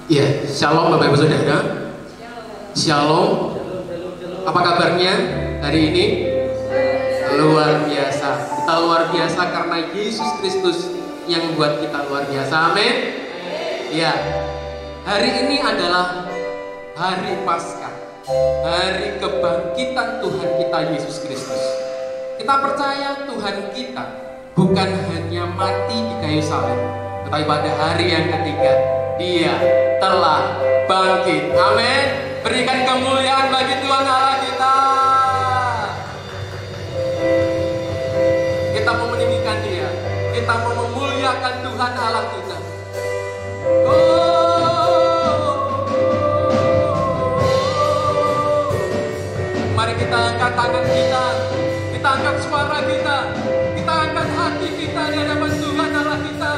Iya, shalom Bapak Ibu Saudara. Shalom. Apa kabarnya hari ini? Luar biasa. Kita luar biasa karena Yesus Kristus yang buat kita luar biasa. Amin. Ya. Hari ini adalah hari Paskah. Hari kebangkitan Tuhan kita Yesus Kristus. Kita percaya Tuhan kita bukan hanya mati di kayu salib, tetapi pada hari yang ketiga Dia telah bangkit. Amin. Berikan kemuliaan bagi Tuhan Allah kita. Kita mau meninggikan Dia. Kita mau memuliakan Tuhan Allah kita. Mari kita angkat tangan kita. Kita angkat suara kita. Kita angkat hati kita di hadapan Tuhan Allah kita.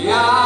Yeah.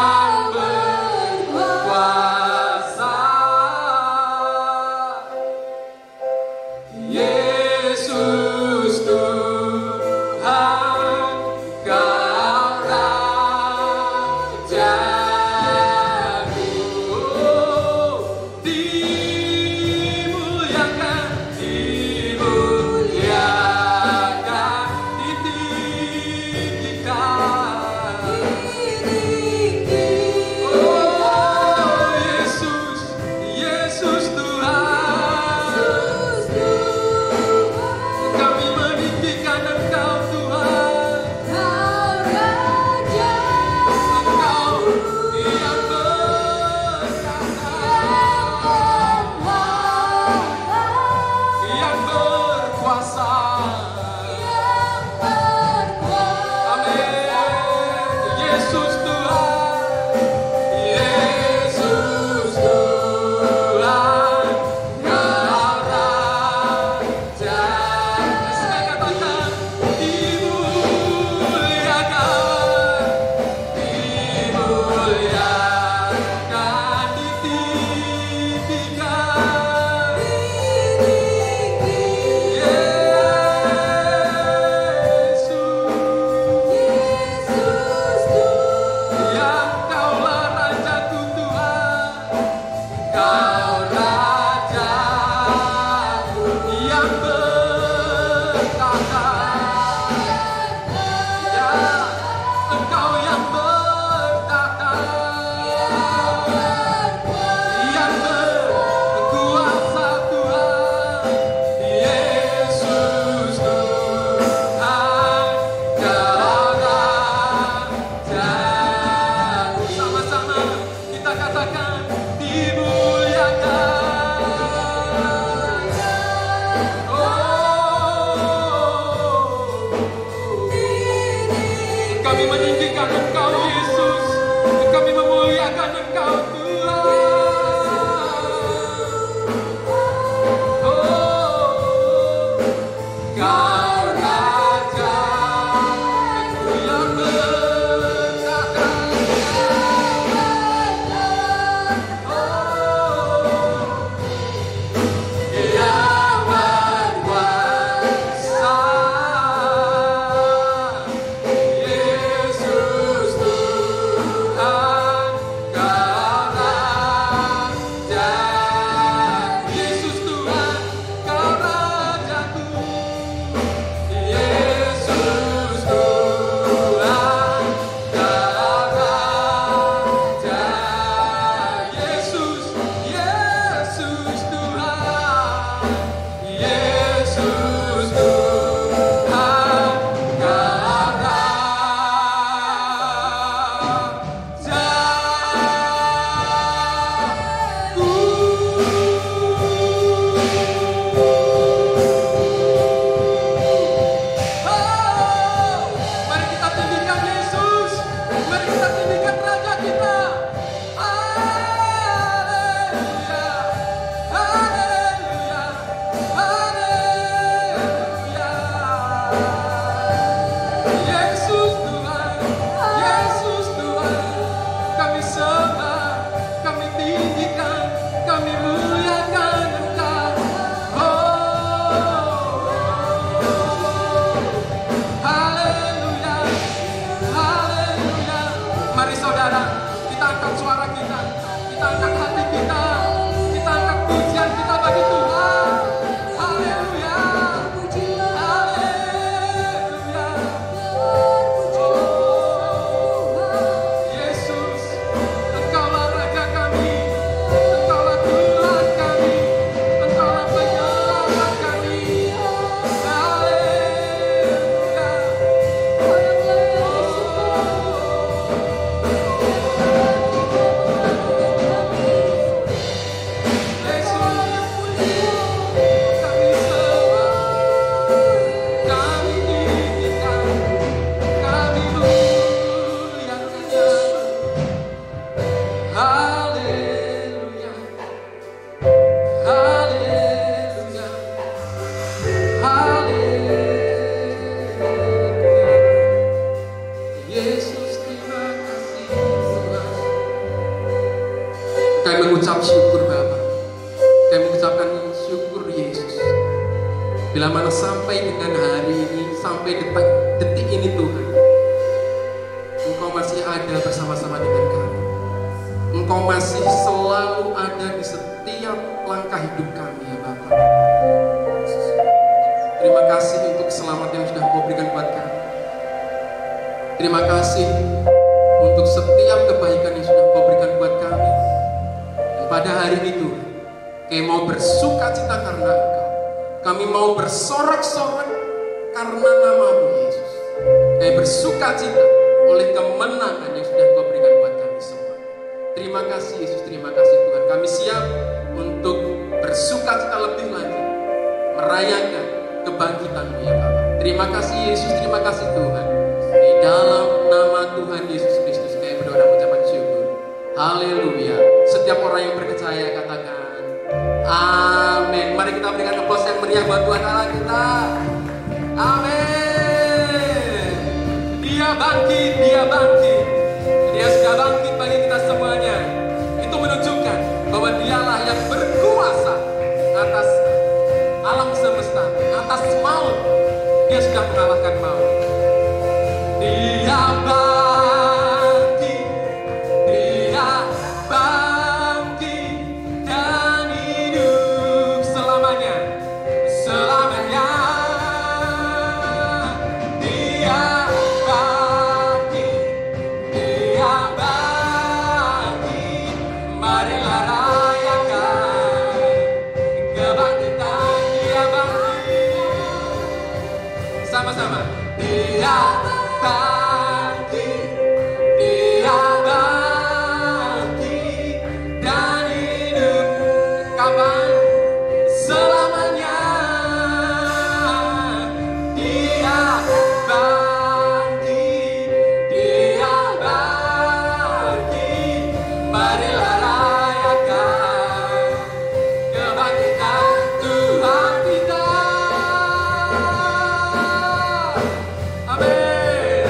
mengucapkan syukur Bapa. Kami mengucapkan syukur Yesus. Bila mana sampai dengan hari ini, sampai detik ini Tuhan, Engkau masih ada bersama-sama dengan kami. Engkau masih selalu ada di setiap langkah hidup kami ya Bapa. Terima kasih untuk keselamatan yang sudah Kau berikan buat kami. Terima kasih untuk setiap kebaikan yang sudah Kau berikan buat kami. Dan pada hari ini Tuhan, kami mau bersuka cita karena Engkau. Kami mau bersorak-sorak karena nama-Mu Yesus. Kami bersuka cita oleh kemenangan yang sudah Kau berikan buat kami semua. Terima kasih Yesus, terima kasih Tuhan. Kami siap untuk bersuka cita lebih lagi, merayakan kebangkitan-Mu ya Bapa. Terima kasih Yesus, terima kasih Tuhan. Di dalam nama Tuhan Yesus Kristus kami berdoa dan mengucapkan syukur. Haleluya. Setiap orang yang percaya katakan amin. Mari kita berikan applause yang meriah buat Tuhan Allah kita. Amin. Dia bangkit, Dia bangkit. Dia sudah bangkit bagi kita semuanya. Itu menunjukkan bahwa Dialah yang berkuasa atas alam semesta, atas maut. Dia sudah mengalahkan maut. Dia bangkit, Dia bangkit dan hidup selamanya, selamanya. Dia bangkit, Dia bangkit. Marilah rayakan kebangkitan. Dia bangkit. Sama-sama. Dia bangkit, Dia bangkit dan hidup. Kapan? Selamanya. Dia bangkit, Dia bangkit. Marilah rayakan kebangkitan Tuhan kita. Amin.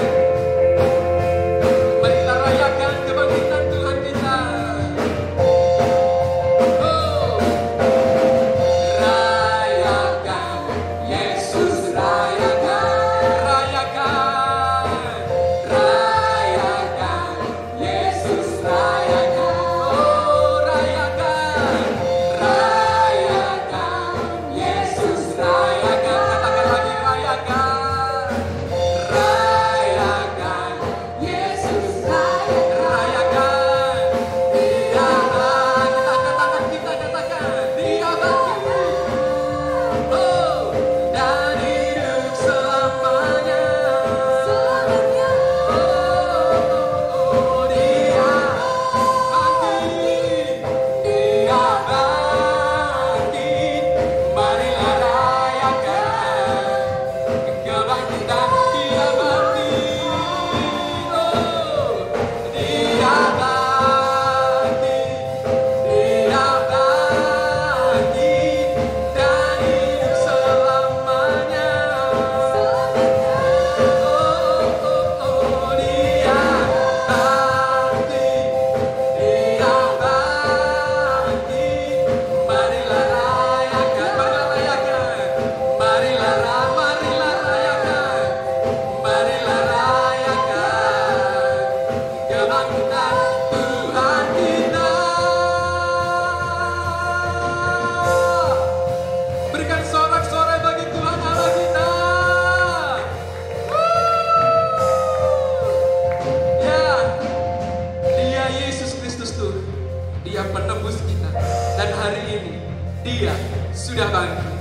Dia sudah bangkit.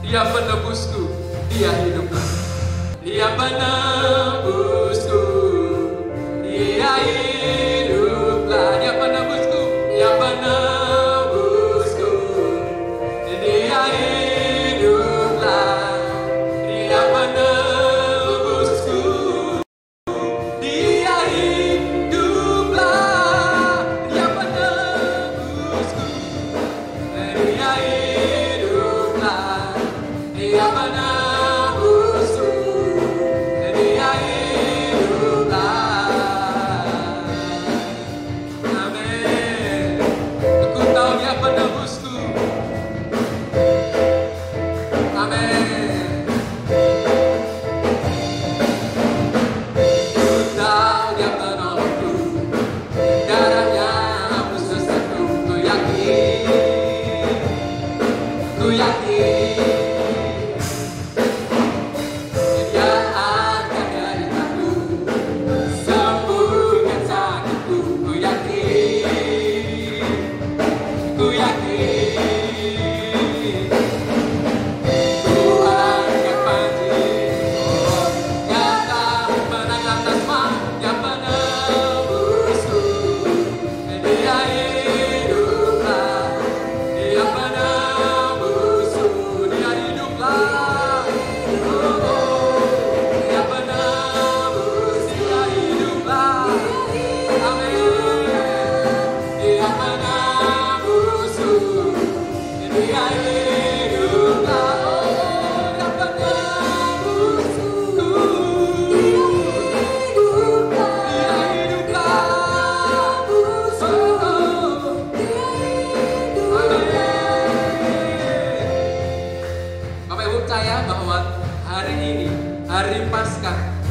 Dia penebusku, Dia hidup lagi. Dia penebusku, Dia hidup lagi. Dia penebusku, Dia penebusku, Dia hidup lagi. Dia penebusku, Dia hidup lagi. Dia penebusku, Dia hidup lagi. Dia penebusku, Dia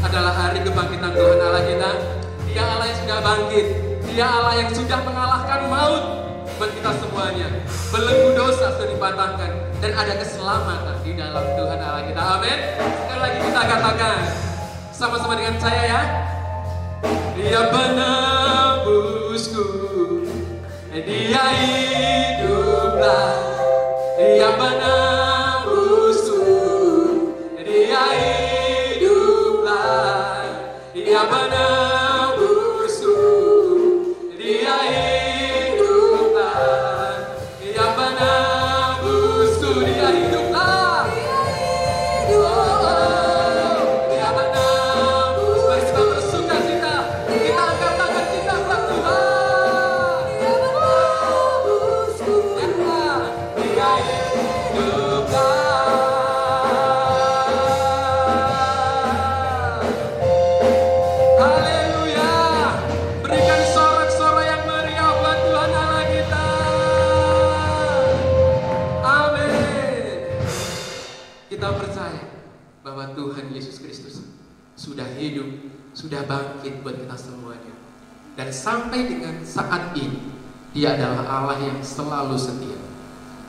adalah hari kebangkitan Tuhan Allah kita. Dia Allah yang sudah bangkit. Dia Allah yang sudah mengalahkan maut buat kita semuanya. Belenggu dosa sudah dipatahkan dan ada keselamatan di dalam Tuhan Allah kita. Amin. Sekali lagi kita katakan sama-sama dengan saya ya. Dia penebusku, Dia hiduplah. Dia penebusku, Dia hiduplah. Dia penebusku, Dia hiduplah. Dia penebusku, Dia hiduplah. Dia penebus. Mari kita bersuka cita. Kita angkat tangan kita buat Tuhan. Dia penebusku, Dia hiduplah. Haleluya. Berikan sorak-sorai yang meriah buat Tuhan Allah kita. Amin. Kita percaya bahwa Tuhan Yesus Kristus sudah hidup, sudah bangkit buat kita semuanya. Dan sampai dengan saat ini, Dia adalah Allah yang selalu setia.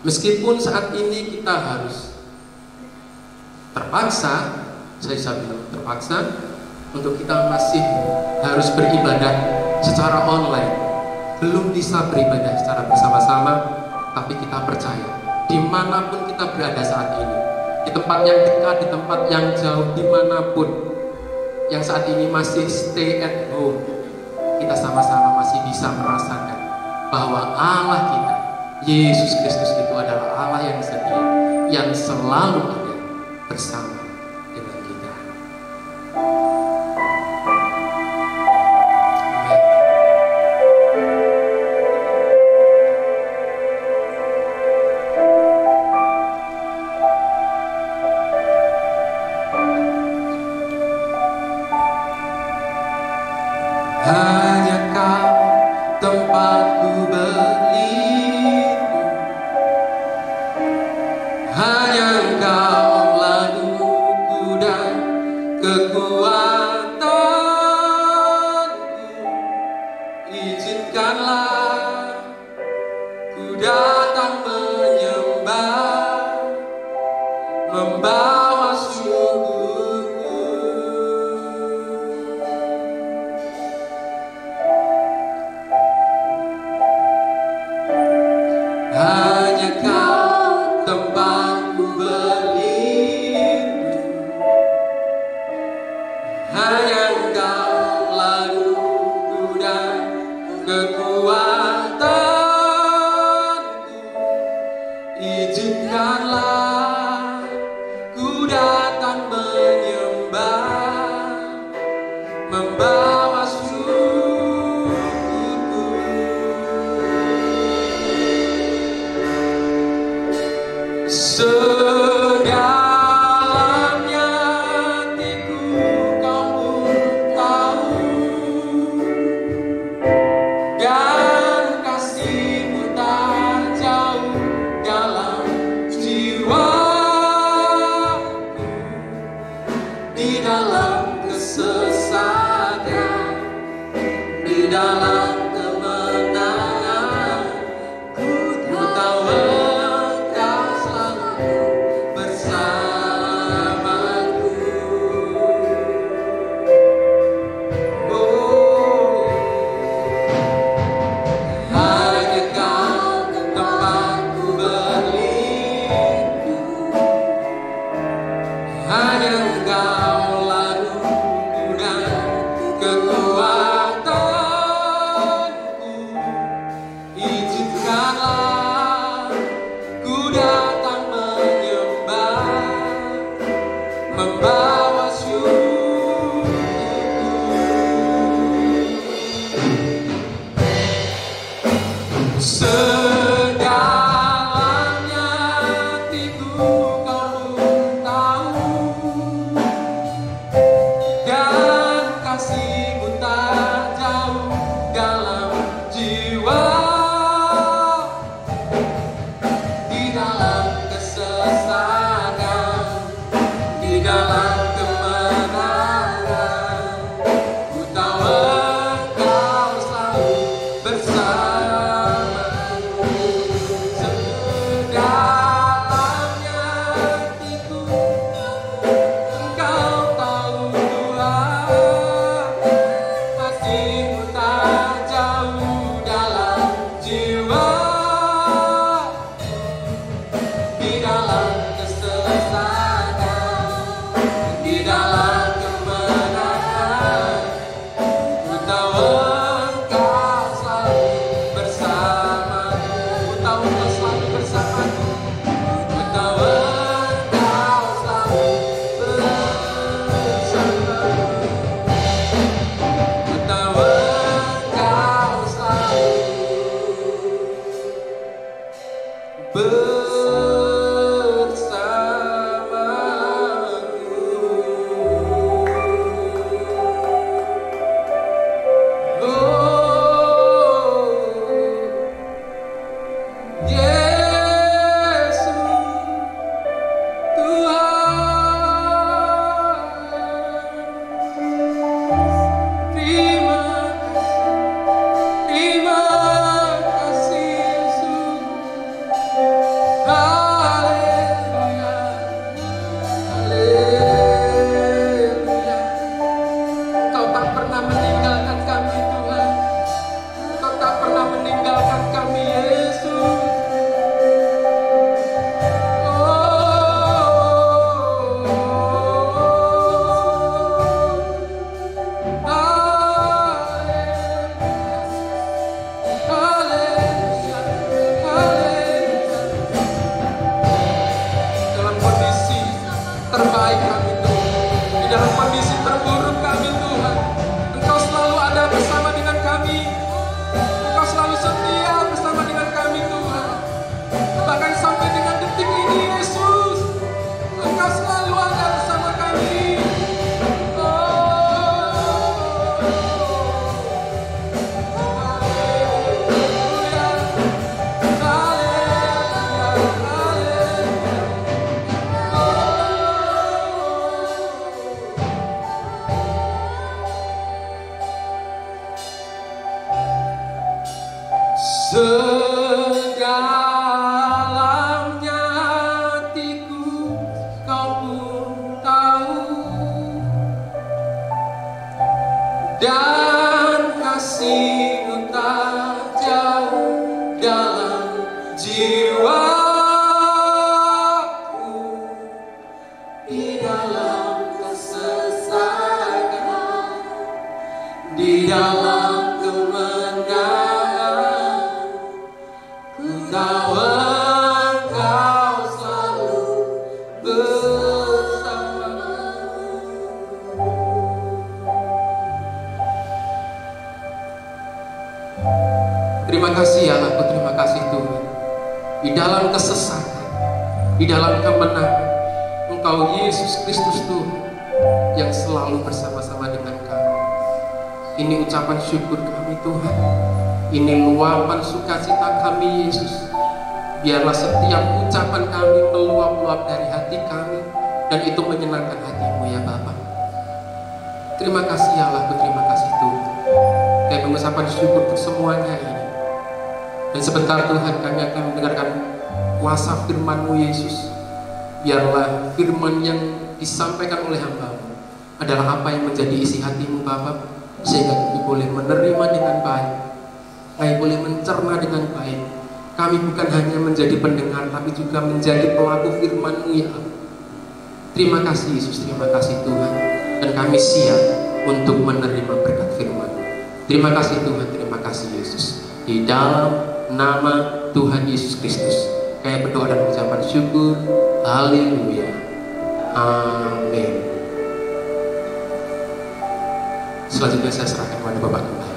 Meskipun saat ini kita harus terpaksa, saya bilang terpaksa, untuk kita masih harus beribadah secara online, belum bisa beribadah secara bersama-sama, tapi kita percaya dimanapun kita berada saat ini, di tempat yang dekat, di tempat yang jauh, dimanapun yang saat ini masih stay at home, kita sama-sama masih bisa merasakan bahwa Allah kita, Yesus Kristus itu adalah Allah yang setia, yang selalu ada bersama dengan kita. Hanya Kau tempatku berlindung, hanya Engkau laluku dan kekuatanku. Izinkanlah ku datang menyembah, membawa syukurku. Hanya Kau tempatku berlindung, hanya Engkau laluku dan kekuatanku. Izinkanlah ku datang menyembah, membawa syukurku. Sedalamnya hatiku Kau pun tahu, dan kasih-Mu tak jauh dalam jiwaku. Di dalam kesesatan, di dalam kemenangan, ku tahu Engkau selalu bersamaku. Oh, hanya Kau tempatku berlindung, hanya Engkau laluku dan kekuatanku. Izinkanlah ku datang menyembah, membawa syukurku. Sedalamnya hatiku Kau pun tahu, dan kasih-Mu tak jauh dalam jiwa. Di dalam kesesatan, di dalam kemenangan, dan kasih-Mu tak jauh dalam jiwaku, di dalam kesesakan, di dalam kemenangan, ku tahu Engkau selalu bersamaku. Terima kasih ya Allahku, terima kasih Tuhan. Di dalam kesesakan, di dalam kemenangan, Engkau Yesus Kristus Tuhan yang selalu bersama-sama dengan kami. Ini ucapan syukur kami Tuhan. Ini luapan sukacita kami Yesus. Biarlah setiap ucapan kami meluap-luap dari hati kami, dan itu menyenangkan hati-Mu ya Bapa. Terima kasih ya Allahku, terima kasih Tuhan. Kami mengucapkan syukur untuk semuanya ini. Dan sebentar Tuhan kami akan mendengarkan kuasa firman-Mu Yesus. Biarlah firman yang disampaikan oleh hamba-Mu adalah apa yang menjadi isi hati-Mu Bapa, sehingga kami boleh menerima dengan baik, kami boleh mencerna dengan baik. Kami bukan hanya menjadi pendengar, tapi juga menjadi pelaku firman-Mu ya Allah. Terima kasih Yesus, terima kasih Tuhan. Dan kami siap untuk menerima berkat firman-Mu. Terima kasih Tuhan, terima kasih Yesus. Di dalam nama Tuhan Yesus Kristus kami berdoa dan mengucapkan syukur. Haleluya. Amin. Selanjutnya saya serahkan kepada Bapak Gembala.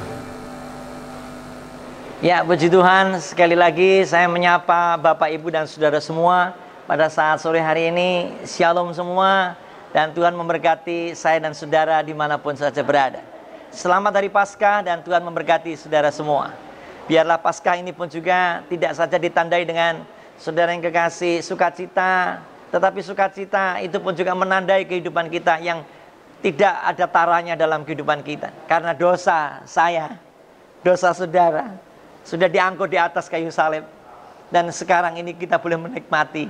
Ya, puji Tuhan, sekali lagi saya menyapa Bapak, Ibu, dan saudara semua pada saat sore hari ini. Shalom semua, dan Tuhan memberkati saya dan saudara dimanapun saja berada. Selamat hari Paskah, dan Tuhan memberkati saudara semua. Biarlah Paskah ini pun juga tidak saja ditandai dengan saudara yang kekasih sukacita, tetapi sukacita itu pun juga menandai kehidupan kita yang tidak ada taranya dalam kehidupan kita. Karena dosa saya, dosa saudara sudah diangkut di atas kayu salib, dan sekarang ini kita boleh menikmati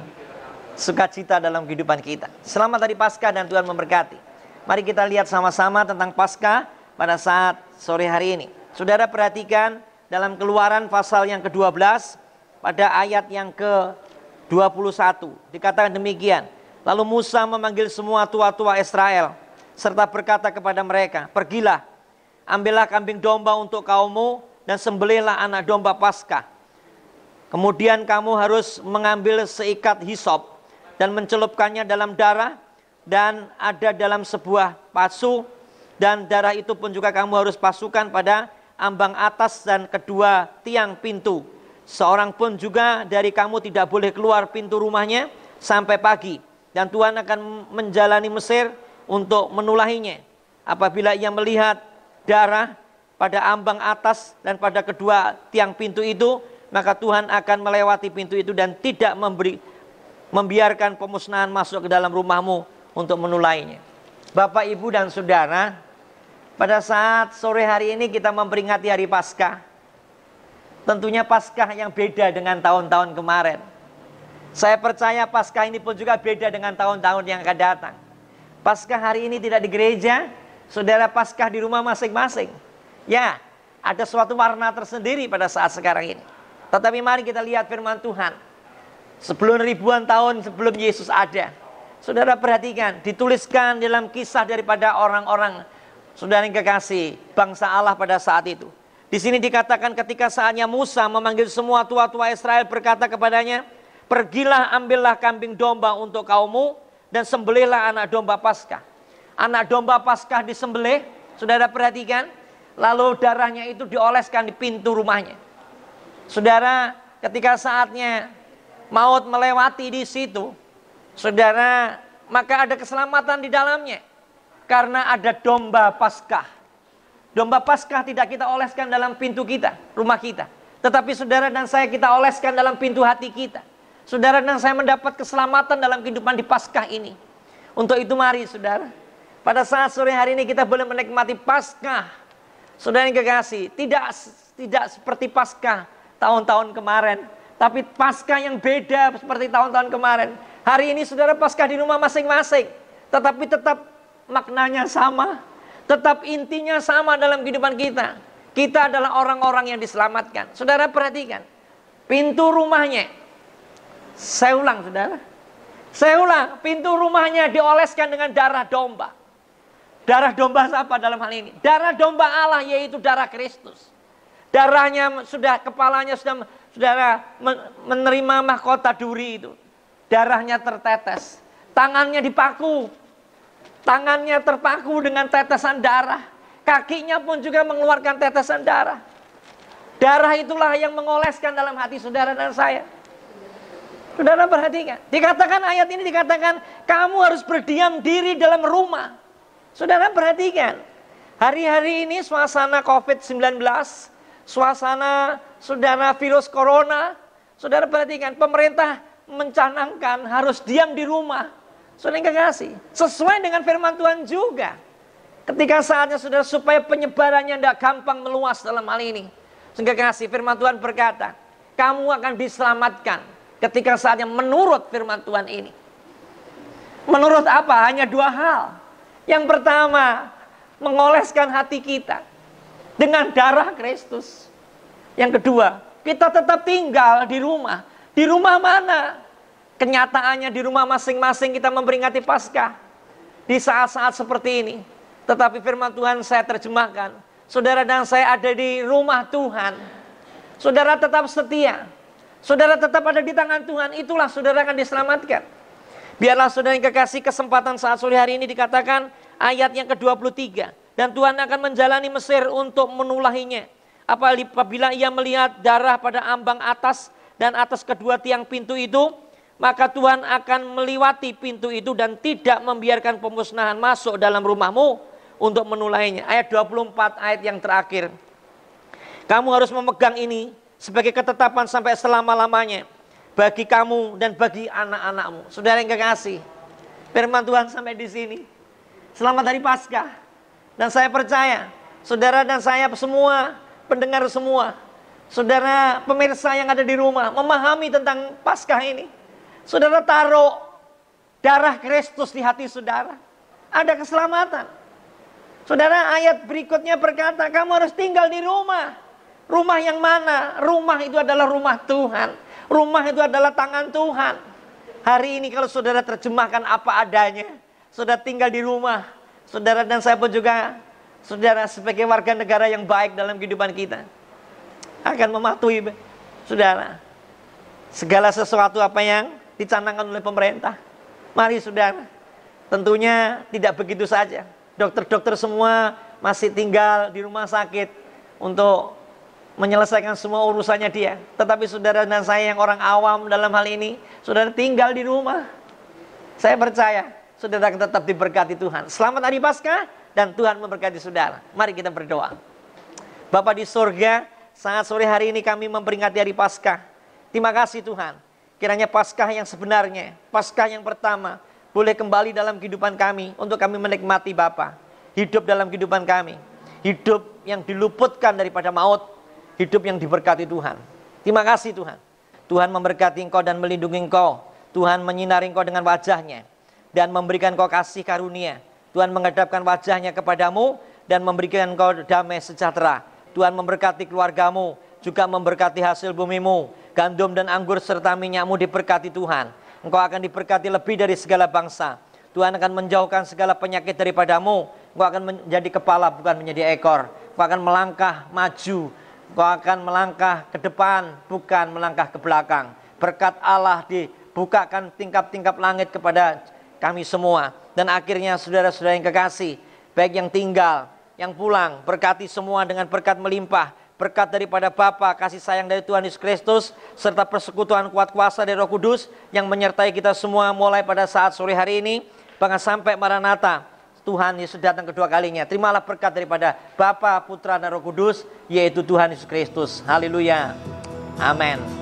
sukacita dalam kehidupan kita. Selamat hari Paskah, dan Tuhan memberkati. Mari kita lihat sama-sama tentang Paskah pada saat sore hari ini. Saudara perhatikan dalam Keluaran pasal yang ke-12 pada ayat yang ke-21 dikatakan demikian. Lalu Musa memanggil semua tua-tua Israel serta berkata kepada mereka, pergilah, ambillah kambing domba untuk kaummu dan sembelihlah anak domba Paskah. Kemudian kamu harus mengambil seikat hisop dan mencelupkannya dalam darah, dan ada dalam sebuah pasu, dan darah itu pun juga kamu harus pasukan pada ambang atas dan kedua tiang pintu. Seorang pun juga dari kamu tidak boleh keluar pintu rumahnya sampai pagi. Dan Tuhan akan menjalani Mesir untuk menulahinya. Apabila ia melihat darah pada ambang atas dan pada kedua tiang pintu itu, maka Tuhan akan melewati pintu itu dan tidak membiarkan pemusnahan masuk ke dalam rumahmu untuk menulahinya. Bapak, Ibu, dan Saudara, pada saat sore hari ini kita memperingati hari Paskah. Tentunya Paskah yang beda dengan tahun-tahun kemarin. Saya percaya Paskah ini pun juga beda dengan tahun-tahun yang akan datang. Paskah hari ini tidak di gereja, saudara, Paskah di rumah masing-masing. Ya, ada suatu warna tersendiri pada saat sekarang ini. Tetapi mari kita lihat firman Tuhan. Sebelum ribuan tahun sebelum Yesus ada, saudara perhatikan, dituliskan dalam kisah daripada orang-orang, saudara yang kekasih, bangsa Allah pada saat itu. Di sini dikatakan ketika saatnya Musa memanggil semua tua-tua Israel, berkata kepadanya, pergilah, ambillah kambing domba untuk kaummu dan sembelihlah anak domba Paskah. Anak domba Paskah disembelih, saudara perhatikan, lalu darahnya itu dioleskan di pintu rumahnya. Saudara, ketika saatnya maut melewati di situ, saudara, maka ada keselamatan di dalamnya. Karena ada domba Paskah. Domba Paskah tidak kita oleskan dalam pintu kita, rumah kita. Tetapi saudara dan saya kita oleskan dalam pintu hati kita. Saudara dan saya mendapat keselamatan dalam kehidupan di Paskah ini. Untuk itu mari saudara, pada saat sore hari ini kita boleh menikmati Paskah. Saudara yang kekasih, tidak seperti Paskah tahun-tahun kemarin, tapi Paskah yang beda seperti tahun-tahun kemarin. Hari ini saudara Paskah di rumah masing-masing, tetapi tetap maknanya sama, Tetap intinya sama dalam kehidupan kita. Kita adalah orang-orang yang diselamatkan. Saudara perhatikan. Pintu rumahnya. Saya ulang saudara. Saya ulang. Pintu rumahnya dioleskan dengan darah domba. Darah domba siapa dalam hal ini? Darah domba Allah, yaitu darah Kristus. Darahnya sudah, kepalanya sudah saudara menerima mahkota duri itu. Darahnya tertetes. Tangannya dipaku. Tangannya terpaku dengan tetesan darah. Kakinya pun juga mengeluarkan tetesan darah. Darah itulah yang mengoleskan dalam hati saudara dan saya. Saudara perhatikan. Dikatakan ayat ini dikatakan kamu harus berdiam diri dalam rumah. Saudara perhatikan. Hari-hari ini suasana COVID-19. Suasana saudara virus corona. Saudara perhatikan. Pemerintah mencanangkan harus diam di rumah. Saudara yang kekasih, sesuai dengan firman Tuhan juga. Ketika saatnya saudara supaya penyebarannya tidak gampang meluas dalam hal ini. Saudara kekasih, firman Tuhan berkata, kamu akan diselamatkan ketika saatnya menurut firman Tuhan ini. Menurut apa? Hanya dua hal. Yang pertama, mengoleskan hati kita dengan darah Kristus. Yang kedua, kita tetap tinggal di rumah. Di rumah mana? Kenyataannya di rumah masing-masing kita memperingati Paskah. Di saat-saat seperti ini. Tetapi firman Tuhan saya terjemahkan. Saudara dan saya ada di rumah Tuhan. Saudara tetap setia. Saudara tetap ada di tangan Tuhan. Itulah saudara akan diselamatkan. Biarlah saudara yang kekasih, kesempatan saat sore hari ini dikatakan ayat yang ke-23. Dan Tuhan akan menjalani Mesir untuk menulahinya. Apabila ia melihat darah pada ambang atas dan atas kedua tiang pintu itu, maka Tuhan akan melewati pintu itu dan tidak membiarkan pemusnahan masuk dalam rumahmu untuk menulahinya. Ayat 24, ayat yang terakhir. Kamu harus memegang ini sebagai ketetapan sampai selama-lamanya. Bagi kamu dan bagi anak-anakmu. Saudara yang kekasih, firman Tuhan sampai di sini. Selamat hari Paskah. Dan saya percaya, saudara dan saya semua, pendengar semua, saudara pemirsa yang ada di rumah, memahami tentang Paskah ini. Saudara taruh darah Kristus di hati saudara. Ada keselamatan. Saudara, ayat berikutnya berkata, kamu harus tinggal di rumah. Rumah yang mana? Rumah itu adalah rumah Tuhan. Rumah itu adalah tangan Tuhan. Hari ini kalau saudara terjemahkan apa adanya, saudara tinggal di rumah. Saudara dan saya pun juga, saudara sebagai warga negara yang baik dalam kehidupan kita, akan mematuhi saudara segala sesuatu apa yang dicanangkan oleh pemerintah. Mari saudara, tentunya tidak begitu saja. Dokter-dokter semua masih tinggal di rumah sakit untuk menyelesaikan semua urusannya dia. Tetapi saudara dan saya yang orang awam dalam hal ini, saudara tinggal di rumah. Saya percaya saudara akan tetap diberkati Tuhan. Selamat hari Paskah dan Tuhan memberkati saudara. Mari kita berdoa. Bapa di surga, saat sore hari ini kami memperingati hari Paskah. Terima kasih Tuhan. Kiranya Paskah yang sebenarnya, Paskah yang pertama, boleh kembali dalam kehidupan kami untuk kami menikmati Bapa. Hidup dalam kehidupan kami. Hidup yang diluputkan daripada maut. Hidup yang diberkati Tuhan. Terima kasih Tuhan. Tuhan memberkati engkau dan melindungi engkau. Tuhan menyinari engkau dengan wajahnya dan memberikan engkau kasih karunia. Tuhan menghadapkan wajahnya kepadamu dan memberikan engkau damai sejahtera. Tuhan memberkati keluargamu, juga memberkati hasil bumimu. Gandum dan anggur serta minyakmu diberkati Tuhan. Engkau akan diberkati lebih dari segala bangsa. Tuhan akan menjauhkan segala penyakit daripadamu. Engkau akan menjadi kepala bukan menjadi ekor. Engkau akan melangkah maju. Engkau akan melangkah ke depan bukan melangkah ke belakang. Berkat Allah dibukakan tingkap-tingkap langit kepada kami semua. Dan akhirnya saudara-saudara yang kekasih, baik yang tinggal, yang pulang, berkati semua dengan berkat melimpah. Berkat daripada Bapa, kasih sayang dari Tuhan Yesus Kristus, serta persekutuan kuat kuasa dari Roh Kudus yang menyertai kita semua mulai pada saat sore hari ini, bahkan sampai Maranatha, Tuhan Yesus datang kedua kalinya. Terimalah berkat daripada Bapa, Putra, dan Roh Kudus, yaitu Tuhan Yesus Kristus. Haleluya. Amin.